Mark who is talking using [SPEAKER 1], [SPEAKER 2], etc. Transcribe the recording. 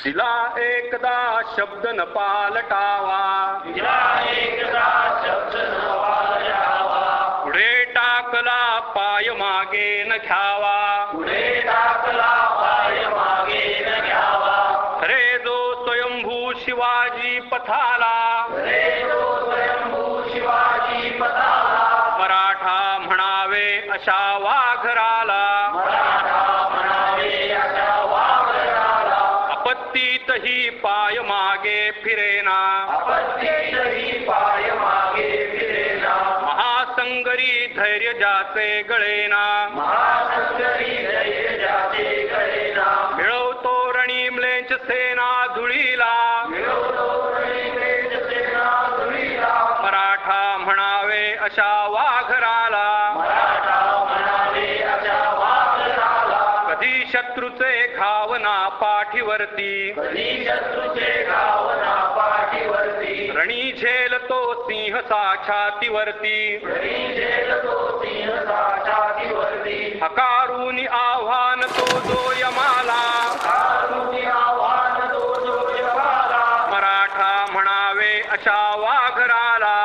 [SPEAKER 1] तिला एकदा शब्द न पालटावा, पुढे टाकला पाय मागे न घ्यावा, खरे जो स्वयंभू शिवाजी पथाला, मराठा म्हणावे अशा वाघराला, आपत्तीतही पाय मागे फिरेना, महासंगरी धैर्य जाचे गळेना, मिळवतो रणी म्लेंच सेना धुळीला, मराठा म्हणावे अशा वाघराला, कधी शत्रूचे घावना पाठीवरती, रणी झेलतो सिंह छातीवरती, हकारून आव्हान तो जो यमाला, मराठा म्हणावे अशा वाघराला.